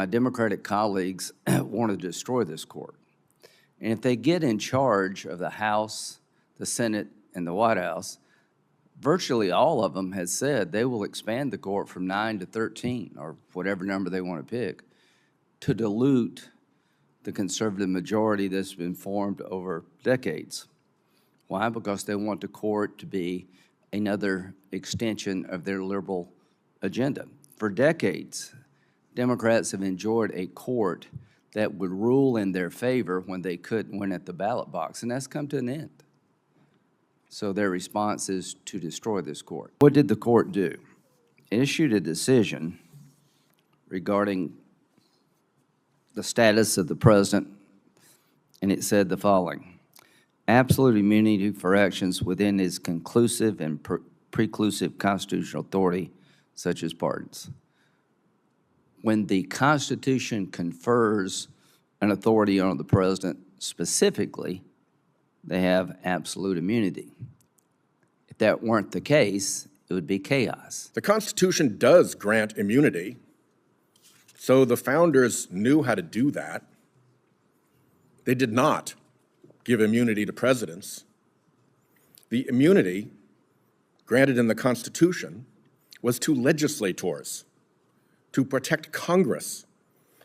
my Democratic colleagues want to destroy this court. And if they get in charge of the House, the Senate, and the White House, virtually all of them has said they will expand the court from 9 to 13, or whatever number they want to pick, to dilute the conservative majority that's been formed over decades. Why? Because they want the court to be another extension of their liberal agenda. For decades, Democrats have enjoyed a court that would rule in their favor when they couldn't win at the ballot box, and that's come to an end. So their response is to destroy this court. What did the court do? It issued a decision regarding the status of the president, and it said the following: absolute immunity for actions within his conclusive and preclusive constitutional authority, such as pardons. When the Constitution confers an authority on the president specifically, they have absolute immunity. If that weren't the case, it would be chaos. The Constitution does grant immunity, so the founders knew how to do that. They did not give immunity to presidents. The immunity granted in the Constitution was to legislators, to protect Congress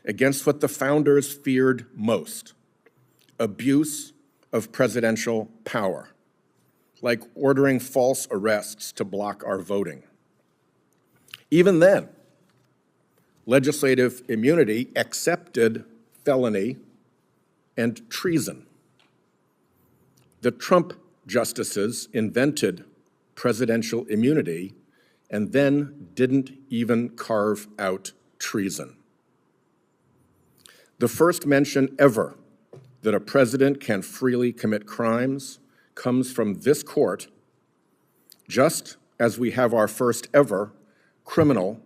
against what the founders feared most: abuse of presidential power, like ordering false arrests to block our voting. Even then, legislative immunity accepted felony and treason. The Trump justices invented presidential immunity and then didn't even carve out treason. The first mention ever that a president can freely commit crimes comes from this court, just as we have our first ever criminal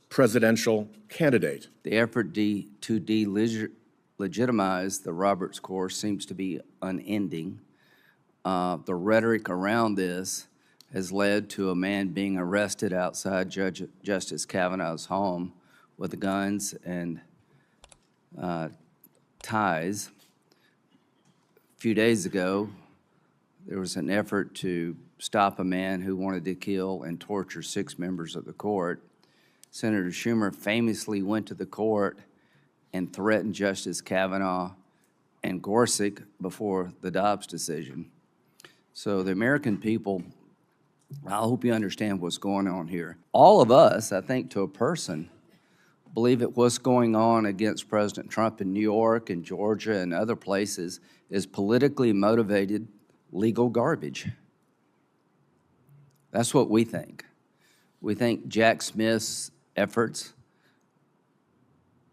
presidential candidate. The effort to delegitimize the Roberts course seems to be unending. The rhetoric around this has led to a man being arrested outside Justice Kavanaugh's home with guns and ties. A few days ago, there was an effort to stop a man who wanted to kill and torture 6 members of the court. Senator Schumer famously went to the court and threatened Justice Kavanaugh and Gorsuch before the Dobbs decision. So the American people, I hope you understand what's going on here. All of us, I think to a person, believe that what's going on against President Trump in New York and Georgia and other places is politically motivated legal garbage. That's what we think. We think Jack Smith's efforts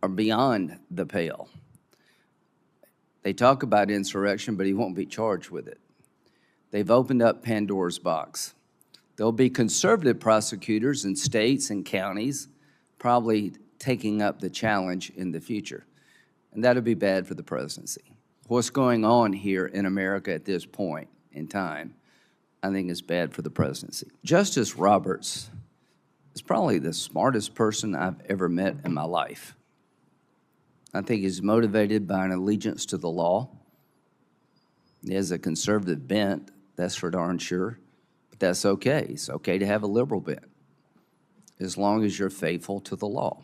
are beyond the pale. They talk about insurrection, but he won't be charged with it. They've opened up Pandora's box. There'll be conservative prosecutors in states and counties probably taking up the challenge in the future, and that'll be bad for the presidency. What's going on here in America at this point in time, I think is bad for the presidency. Justice Roberts is probably the smartest person I've ever met in my life. I think he's motivated by an allegiance to the law. He has a conservative bent, that's for darn sure, but that's okay. It's okay to have a liberal bent, as long as you're faithful to the law.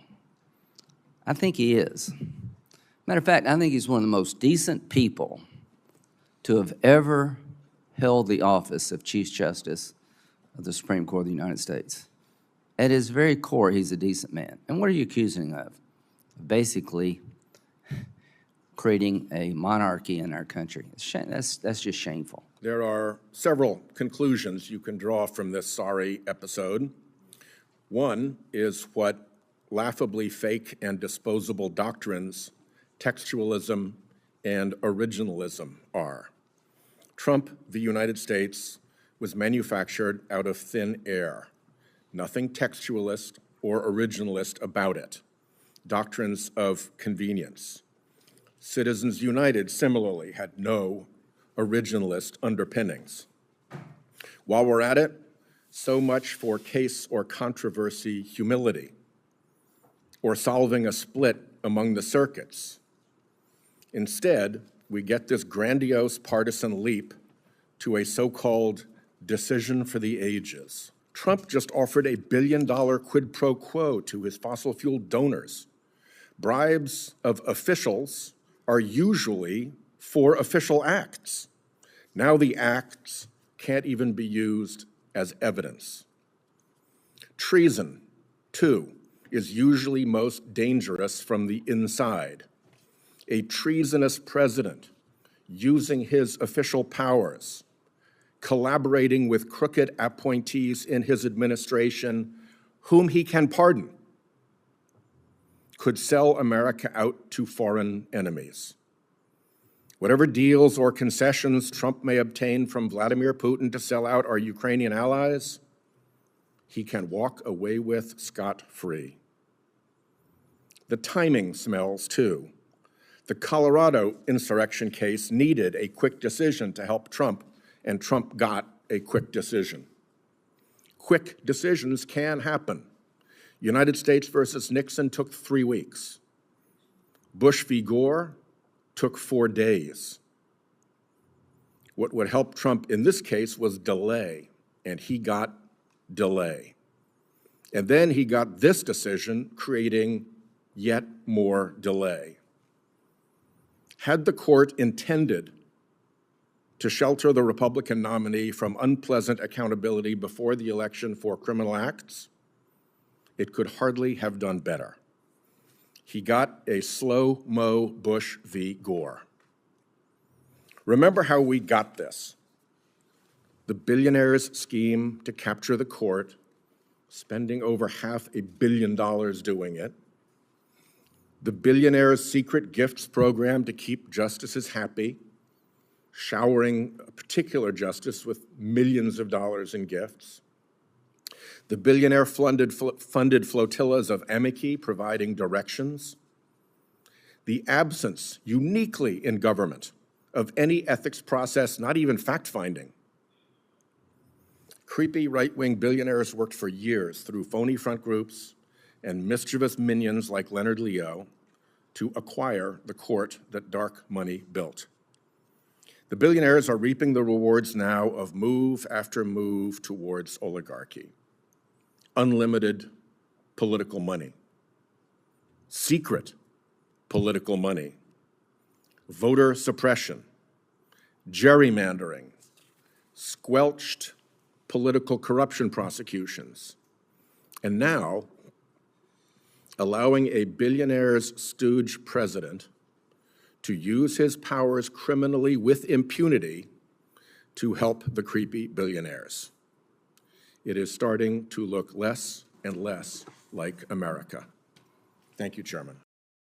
I think he is. Matter of fact, I think he's one of the most decent people to have ever held the office of Chief Justice of the Supreme Court of the United States. At his very core, he's a decent man. And what are you accusing him of? Basically, creating a monarchy in our country. That's just shameful. There are several conclusions you can draw from this sorry episode. One is what laughably fake and disposable doctrines textualism and originalism are. Trump v. United States was manufactured out of thin air. Nothing textualist or originalist about it. Doctrines of convenience. Citizens United similarly had no originalist underpinnings. While we're at it, so much for case or controversy humility, or solving a split among the circuits. Instead, we get this grandiose partisan leap to a so-called decision for the ages. Trump just offered a $1 billion quid pro quo to his fossil fuel donors. Bribes of officials are usually for official acts. Now the acts can't even be used as evidence. Treason, too, is usually most dangerous from the inside. A treasonous president using his official powers, collaborating with crooked appointees in his administration, whom he can pardon, could sell America out to foreign enemies. Whatever deals or concessions Trump may obtain from Vladimir Putin to sell out our Ukrainian allies, he can walk away with scot-free. The timing smells, too. The Colorado insurrection case needed a quick decision to help Trump, and Trump got a quick decision. Quick decisions can happen. United States versus Nixon took 3 weeks. Bush v. Gore took 4 days. What would help Trump in this case was delay, and he got delay. And then he got this decision, creating yet more delay. Had the court intended to shelter the Republican nominee from unpleasant accountability before the election for criminal acts, it could hardly have done better. He got a slow-mo Bush v. Gore. Remember how we got this. The billionaire's scheme to capture the court, spending over $500 million doing it. The billionaire's secret gifts program to keep justices happy, showering a particular justice with millions of dollars in gifts. The billionaire-funded flotillas of amici providing directions. The absence, uniquely in government, of any ethics process, not even fact-finding. Creepy right-wing billionaires worked for years through phony front groups and mischievous minions like Leonard Leo to acquire the court that dark money built. The billionaires are reaping the rewards now of move after move towards oligarchy. Unlimited political money, secret political money, voter suppression, gerrymandering, squelched political corruption prosecutions, and now allowing a billionaire's stooge president to use his powers criminally with impunity to help the creepy billionaires. It is starting to look less and less like America. Thank you, Chairman.